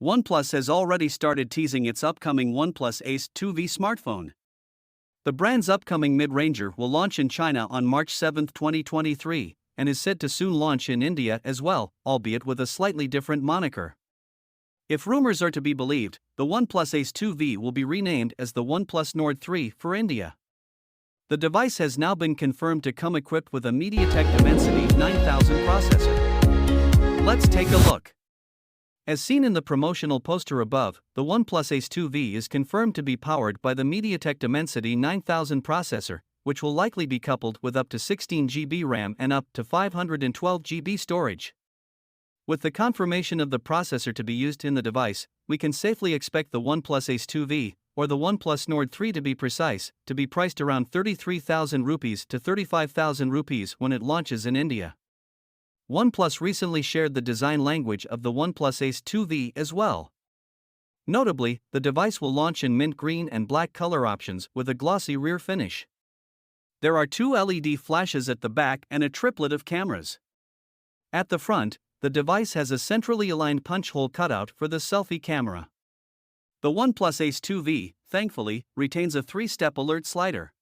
OnePlus has already started teasing its upcoming OnePlus Ace 2V smartphone. The brand's upcoming mid-ranger will launch in China on March 7, 2023, and is said to soon launch in India as well, albeit with a slightly different moniker. If rumors are to be believed, the OnePlus Ace 2V will be renamed as the OnePlus Nord 3 for India. The device has now been confirmed to come equipped with a MediaTek Dimensity 9000 processor. Let's take a look. As seen in the promotional poster above, the OnePlus Ace 2V is confirmed to be powered by the MediaTek Dimensity 9000 processor, which will likely be coupled with up to 16 GB RAM and up to 512 GB storage. With the confirmation of the processor to be used in the device, we can safely expect the OnePlus Ace 2V, or the OnePlus Nord 3 to be precise, to be priced around 33,000 rupees to 35,000 rupees when it launches in India. OnePlus recently shared the design language of the OnePlus Ace 2V as well. Notably, the device will launch in mint green and black color options with a glossy rear finish. There are two LED flashes at the back and a triplet of cameras. At the front, the device has a centrally aligned punch hole cutout for the selfie camera. The OnePlus Ace 2V, thankfully, retains a 3-step alert slider.